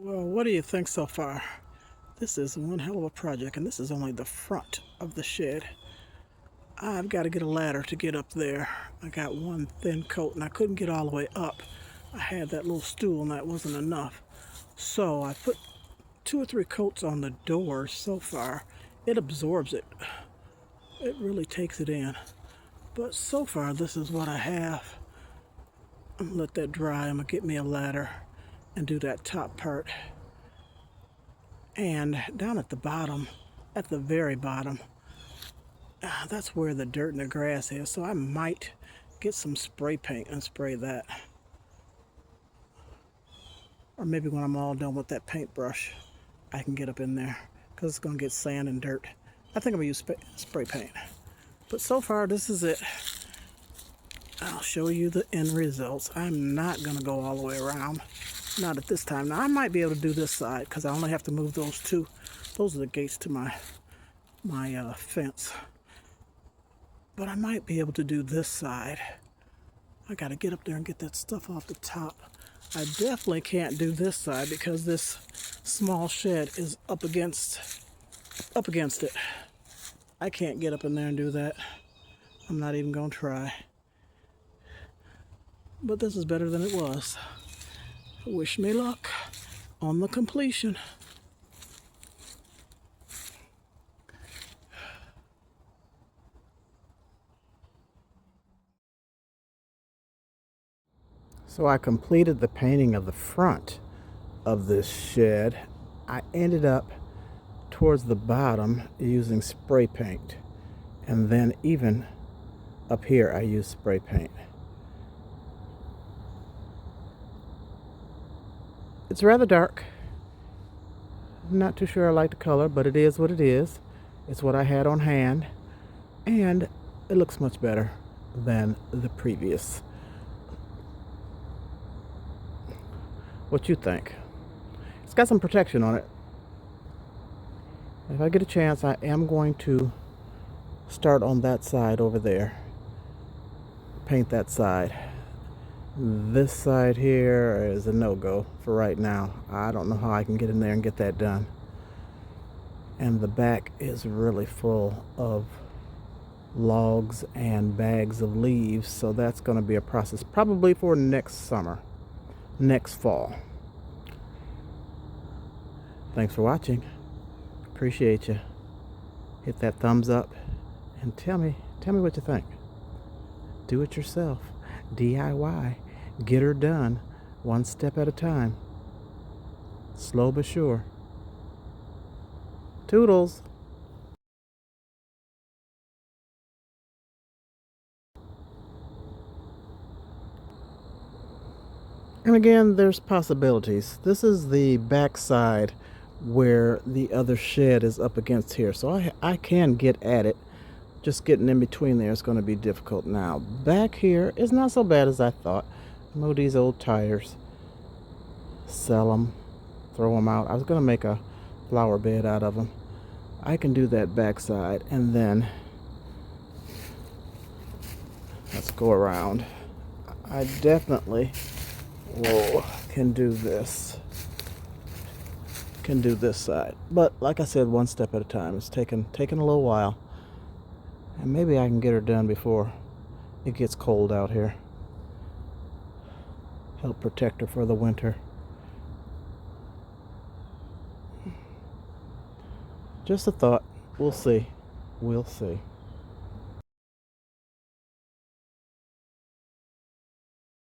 Well, what do you think so far? This is one hell of a project, and this is only the front of the shed. I've got to get a ladder to get up there. I got one thin coat, and I couldn't get all the way up. I had that little stool, and that wasn't enough. So I put 2 or 3 coats on the door so far. It absorbs it. It really takes it in. But so far, this is what I have. I'm going to let that dry. I'm going to get me a ladder and do that top part. And down at the bottom, at the very bottom, that's where the dirt and the grass is. So I might get some spray paint and spray that. Or maybe when I'm all done with that paintbrush, I can get up in there because it's going to get sand and dirt. I think I'm going to use spray paint. But so far, this is it. I'll show you the end results. I'm not going to go all the way around. Not at this time. Now, I might be able to do this side because I only have to move those two. Those are the gates to my fence. But I might be able to do this side. I got to get up there and get that stuff off the top. I definitely can't do this side because this small shed is up against it. I can't get up in there and do that. I'm not even going to try. But this is better than it was. Wish me luck on the completion. So I completed the painting of the front of this shed. I ended up towards the bottom using spray paint. And then even up here I used spray paint. It's rather dark. I'm not too sure I like the color, but it is what it is. It's what I had on hand. And it looks much better than the previous. What you think? It's got some protection on it. If I get a chance, I am going to start on that side over there. Paint that side. This side here is a no-go for right now. I don't know how I can get in there and get that done. And the back is really full of logs and bags of leaves, so that's going to be a process probably for next summer, next fall. Thanks for watching. Appreciate you. Hit that thumbs up and tell me what you think. Do it yourself. DIY. Get her done, one step at a time. Slow but sure. Toodles. And again, there's possibilities. This is the back side where the other shed is up against here. So I can get at it. Just getting in between there is going to be difficult now. Back here is not so bad as I thought. Mow these old tires, sell them, throw them out. I was going to make a flower bed out of them. I can do that backside, and then let's go around. I definitely can do this. Can do this side, but like I said, one step at a time. It's taking a little while, and maybe I can get her done before it gets cold out here. Help protect her for the winter. Just a thought. We'll see. We'll see.